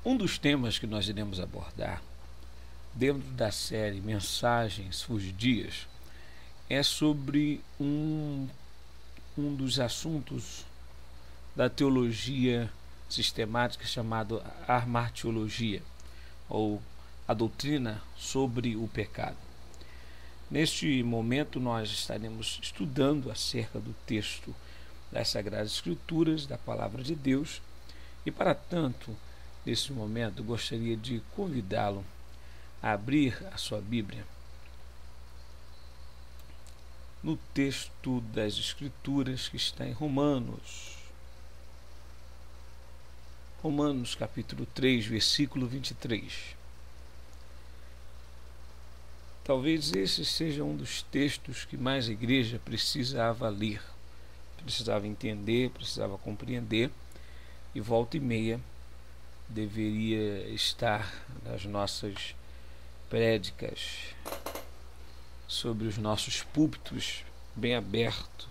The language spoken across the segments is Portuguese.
Um dos temas que nós iremos abordar dentro da série Mensagens Fugidias é sobre um dos assuntos da teologia sistemática chamado amartiologia, ou a doutrina sobre o pecado. Neste momento nós estaremos estudando acerca do texto das Sagradas Escrituras, da Palavra de Deus, e para tanto, nesse momento, gostaria de convidá-lo a abrir a sua Bíblia no texto das Escrituras que está em Romanos capítulo 3, versículo 23. Talvez esse seja um dos textos que mais a igreja precisava ler, precisava entender, precisava compreender, e volta e meia deveria estar nas nossas prédicas, sobre os nossos púlpitos, bem aberto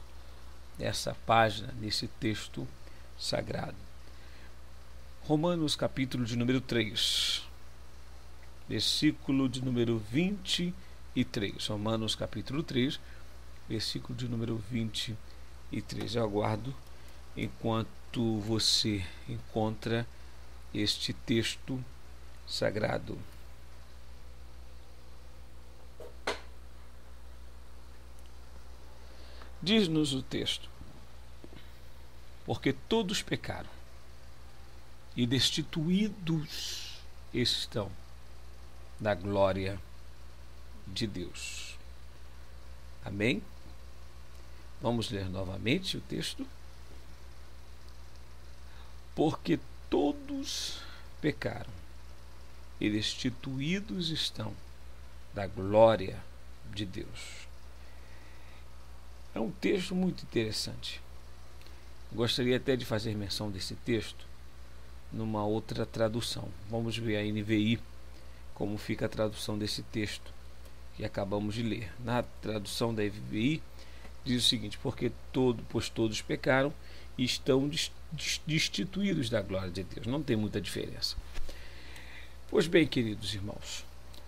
nessa página, nesse texto sagrado. Romanos capítulo de número 3, versículo de número 23. Romanos capítulo 3, versículo de número 23. Eu aguardo enquanto você encontra este texto sagrado. Diz-nos o texto: porque todos pecaram e destituídos estão da glória de Deus. Amém? Vamos ler novamente o texto. Porque todos pecaram e destituídos estão da glória de Deus. É um texto muito interessante. Gostaria até de fazer menção desse texto numa outra tradução. Vamos ver a NVI como fica a tradução desse texto que acabamos de ler. Na tradução da NVI diz o seguinte: pois todos pecaram e estão destituídos da glória de Deus. Não tem muita diferença. Pois bem, queridos irmãos,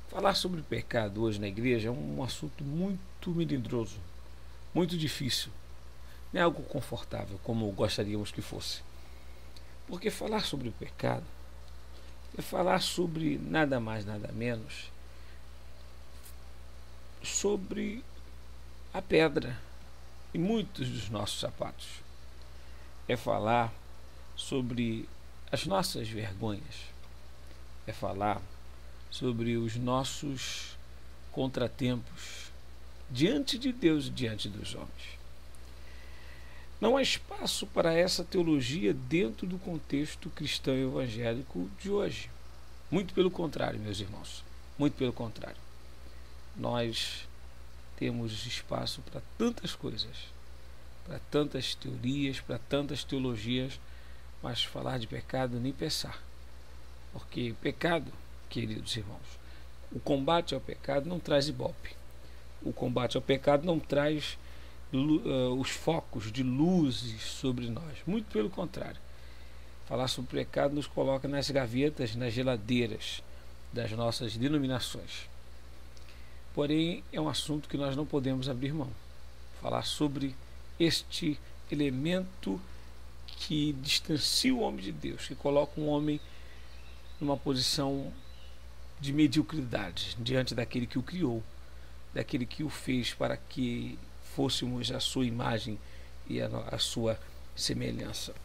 falar sobre pecado hoje na igreja é um assunto muito melindroso, muito difícil. Não é algo confortável como gostaríamos que fosse. Porque falar sobre o pecado é falar sobre nada mais, nada menos, sobre a pedra e muitos dos nossos sapatos. É falar sobre as nossas vergonhas. É falar sobre os nossos contratempos diante de Deus e diante dos homens. Não há espaço para essa teologia dentro do contexto cristão evangélico de hoje. Muito pelo contrário, meus irmãos. Muito pelo contrário. Nós temos espaço para tantas coisas, para tantas teorias, para tantas teologias, mas falar de pecado nem pensar. Porque pecado, queridos irmãos, o combate ao pecado não traz ibope. O combate ao pecado não traz os focos de luzes sobre nós. Muito pelo contrário. Falar sobre o pecado nos coloca nas gavetas, nas geladeiras das nossas denominações. Porém, é um assunto que nós não podemos abrir mão. Falar sobre este elemento que distancia o homem de Deus, que coloca um homem numa posição de mediocridade diante daquele que o criou, daquele que o fez para que fôssemos a sua imagem e a sua semelhança.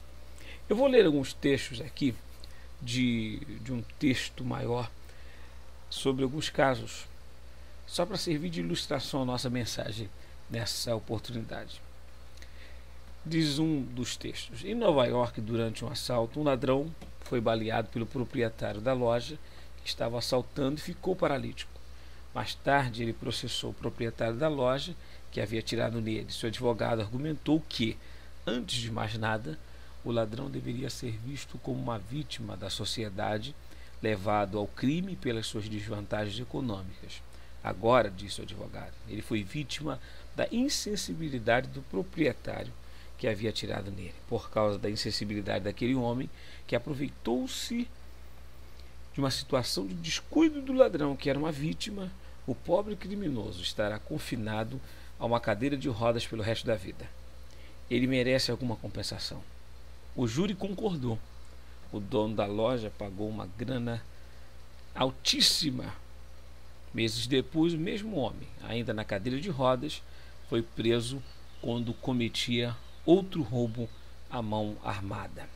Eu vou ler alguns textos aqui de um texto maior sobre alguns casos, só para servir de ilustração à nossa mensagem nessa oportunidade. Diz um dos textos: em Nova York, durante um assalto, um ladrão foi baleado pelo proprietário da loja que estava assaltando e ficou paralítico. Mais tarde, ele processou o proprietário da loja que havia atirado nele. Seu advogado argumentou que, antes de mais nada, o ladrão deveria ser visto como uma vítima da sociedade, levado ao crime pelas suas desvantagens econômicas. Agora, disse o advogado, ele foi vítima da insensibilidade do proprietário que havia atirado nele, por causa da insensibilidade daquele homem que aproveitou-se de uma situação de descuido do ladrão, que era uma vítima, o pobre criminoso estará confinado a uma cadeira de rodas pelo resto da vida. Ele merece alguma compensação. O júri concordou. O dono da loja pagou uma grana altíssima. Meses depois, o mesmo homem, ainda na cadeira de rodas, foi preso quando cometia outro roubo à mão armada.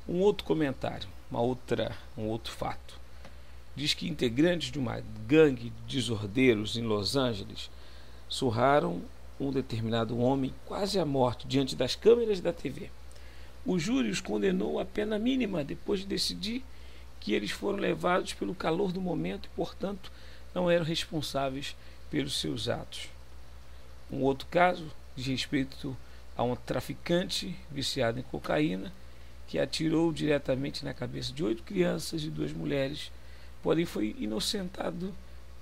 Um outro comentário, um outro fato. Diz que integrantes de uma gangue de desordeiros em Los Angeles surraram um determinado homem quase à morte diante das câmeras da TV. O júri os condenou à pena mínima depois de decidir que eles foram levados pelo calor do momento e, portanto, não eram responsáveis pelos seus atos. Um outro caso diz respeito a um traficante viciado em cocaína que atirou diretamente na cabeça de 8 crianças e 2 mulheres, porém foi inocentado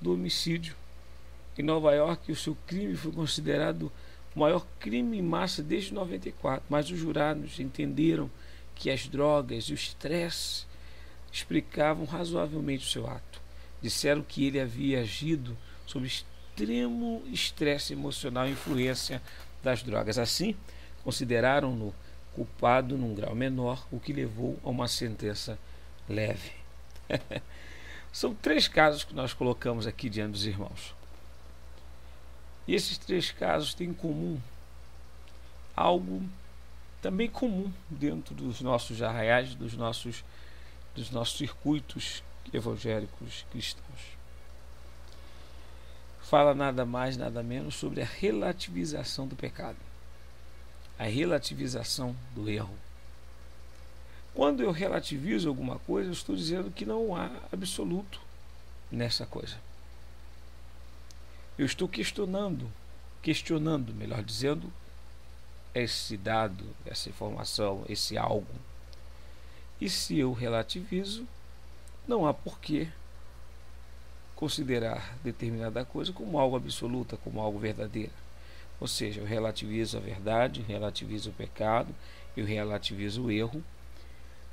do homicídio. Em Nova York, o seu crime foi considerado o maior crime em massa desde 94, mas os jurados entenderam que as drogas e o estresse explicavam razoavelmente o seu ato. Disseram que ele havia agido sob extremo estresse emocional e influência das drogas. Assim, consideraram-no culpado num grau menor, o que levou a uma sentença leve. São 3 casos que nós colocamos aqui diante dos irmãos. E esses 3 casos têm em comum algo também comum dentro dos nossos arraiais, dos nossos circuitos evangélicos cristãos. Fala nada mais, nada menos sobre a relativização do pecado, a relativização do erro. Quando eu relativizo alguma coisa, eu estou dizendo que não há absoluto nessa coisa. Eu estou questionando, melhor dizendo, esse dado, essa informação, esse algo. E se eu relativizo, não há por que considerar determinada coisa como algo absoluta, como algo verdadeiro. Ou seja, eu relativizo a verdade, relativizo o pecado, eu relativizo o erro.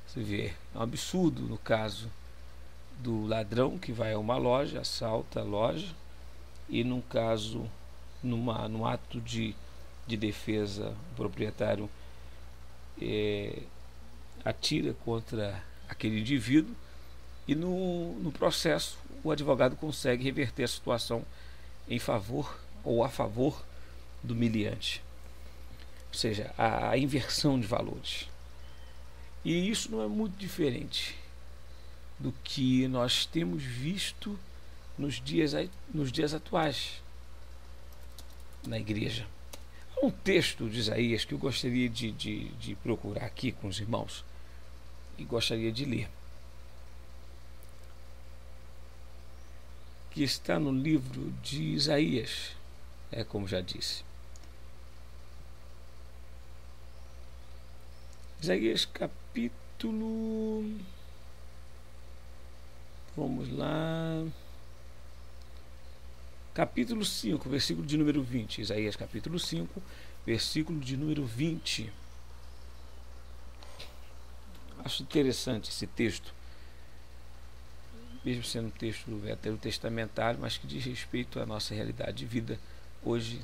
Você vê, é um absurdo no caso do ladrão que vai a uma loja, assalta a loja, e num caso, num ato de defesa, o proprietário atira contra aquele indivíduo e no processo o advogado consegue reverter a situação em favor ou a favor do meliante. Ou seja, a inversão de valores. E isso não é muito diferente do que nós temos visto nos dias atuais na igreja. Há um texto de Isaías que eu gostaria de procurar aqui com os irmãos e gostaria de ler, que está no livro de Isaías, como já disse. Isaías capítulo... Vamos lá... Capítulo 5, versículo de número 20. Isaías capítulo 5, versículo de número 20. Acho interessante esse texto, mesmo sendo um texto veterotestamentário, mas que diz respeito à nossa realidade de vida hoje,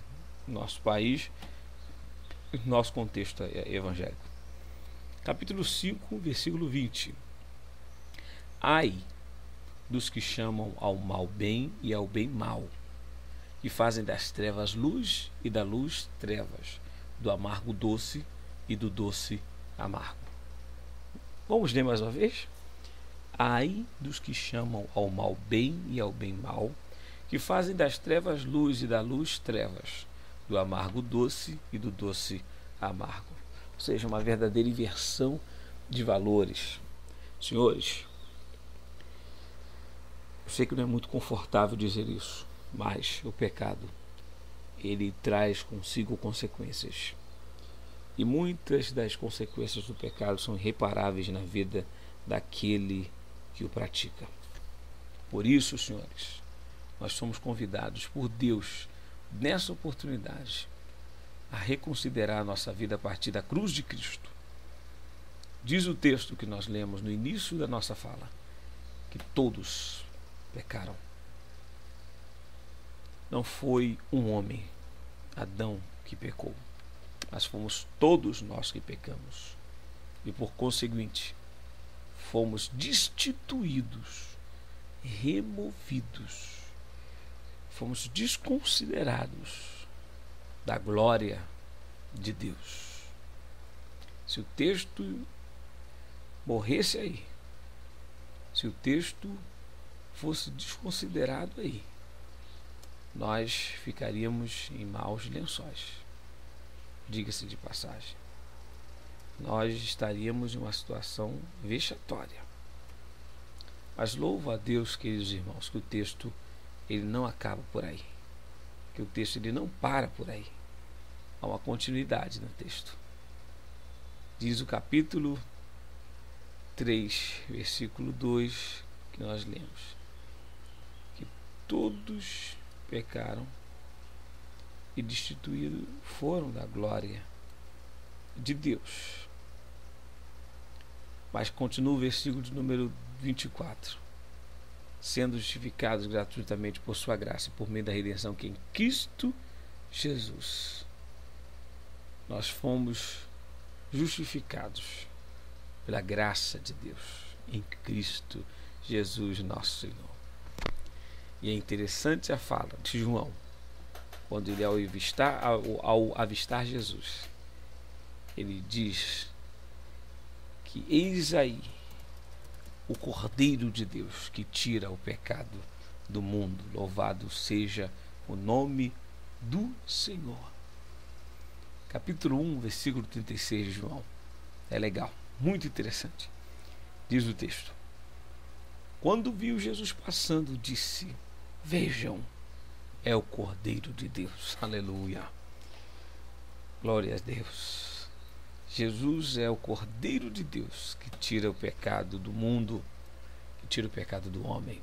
no nosso país, no nosso contexto evangélico. Capítulo 5, versículo 20. Ai dos que chamam ao mal bem e ao bem mal, que fazem das trevas luz e da luz trevas, do amargo doce e do doce amargo. Vamos ler mais uma vez? Ai dos que chamam ao mal bem e ao bem mal, que fazem das trevas luz e da luz trevas, do amargo doce e do doce amargo. Ou seja, uma verdadeira inversão de valores. Senhores, eu sei que não é muito confortável dizer isso, mas o pecado, ele traz consigo consequências. E muitas das consequências do pecado são irreparáveis na vida daquele que o pratica. Por isso, senhores, nós somos convidados por Deus, nessa oportunidade, a reconsiderar a nossa vida a partir da cruz de Cristo. Diz o texto que nós lemos no início da nossa fala: que todos pecaram. Não foi um homem, Adão, que pecou, mas fomos todos nós que pecamos. E por conseguinte, fomos destituídos, removidos, fomos desconsiderados da glória de Deus. Se o texto morresse aí, se o texto fosse desconsiderado aí, nós ficaríamos em maus lençóis. Diga-se de passagem, nós estaríamos em uma situação vexatória. Mas louvo a Deus, queridos irmãos, que o texto ele não acaba por aí, que o texto ele não para por aí. Há uma continuidade no texto. Diz o capítulo 3, versículo 2, que nós lemos, que todos pecaram e destituídos foram da glória de Deus. Mas continua o versículo de número 24. Sendo justificados gratuitamente por sua graça, por meio da redenção que é em Cristo Jesus. Nós fomos justificados pela graça de Deus em Cristo Jesus, nosso Senhor. E é interessante a fala de João, quando ele ao avistar Jesus, ele diz que eis aí o Cordeiro de Deus que tira o pecado do mundo. Louvado seja o nome do Senhor. Capítulo 1, versículo 36 de João. É legal, muito interessante. Diz o texto: quando viu Jesus passando, disse: vejam, é o Cordeiro de Deus. Aleluia. Glória a Deus. Jesus é o Cordeiro de Deus que tira o pecado do mundo, que tira o pecado do homem.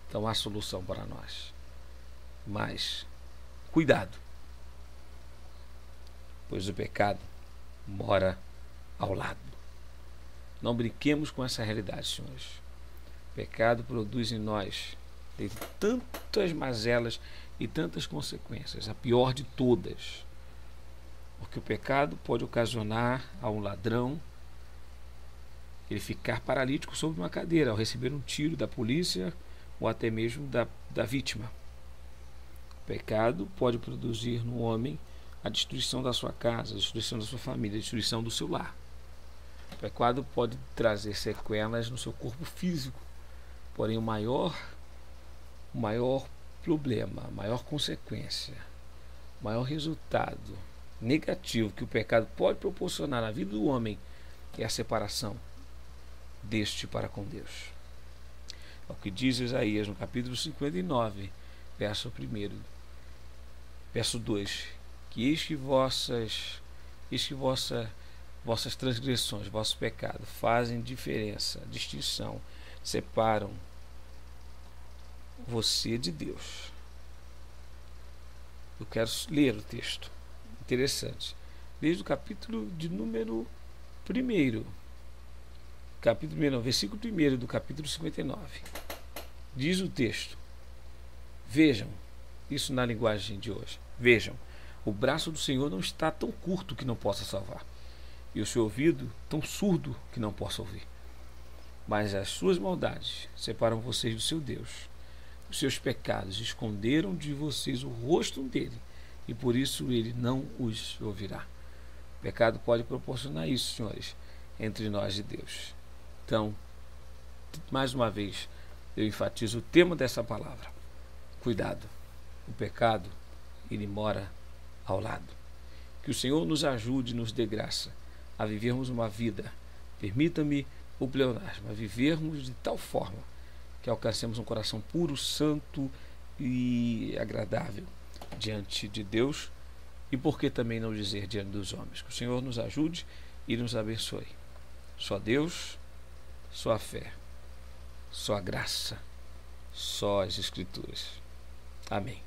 Então há solução para nós. Mas cuidado, pois o pecado mora ao lado. Não brinquemos com essa realidade, senhores. O pecado produz em nós tantas mazelas e tantas consequências, a pior de todas. Porque o pecado pode ocasionar a um ladrão ele ficar paralítico sobre uma cadeira ao receber um tiro da polícia ou até mesmo da vítima. O pecado pode produzir no homem a destruição da sua casa, a destruição da sua família, a destruição do seu lar. O pecado pode trazer sequelas no seu corpo físico. Porém, o maior problema, a maior consequência, o maior resultado negativo que o pecado pode proporcionar na vida do homem é a separação deste para com Deus. É o que diz Isaías no capítulo 59, verso 1, verso 2, que eis que vossas transgressões, vossos pecados fazem diferença, distinção, separam você de Deus. Eu quero ler o texto. Interessante. Desde o capítulo de número 1, versículo 1 do capítulo 59. Diz o texto: vejam, isso na linguagem de hoje, vejam, o braço do Senhor não está tão curto que não possa salvar, e o seu ouvido tão surdo que não possa ouvir. Mas as suas maldades separam vocês do seu Deus. Os seus pecados esconderam de vocês o rosto dele, e por isso ele não os ouvirá. O pecado pode proporcionar isso, senhores, entre nós e Deus. Então, mais uma vez, eu enfatizo o tema dessa palavra. Cuidado, o pecado, ele mora ao lado. Que o Senhor nos ajude e nos dê graça a vivermos uma vida, permita-me o pleonasmo, a vivermos de tal forma que alcancemos um coração puro, santo e agradável diante de Deus, e por que também não dizer diante dos homens. Que o Senhor nos ajude e nos abençoe. Só Deus, só a fé, só a graça, só as Escrituras. Amém.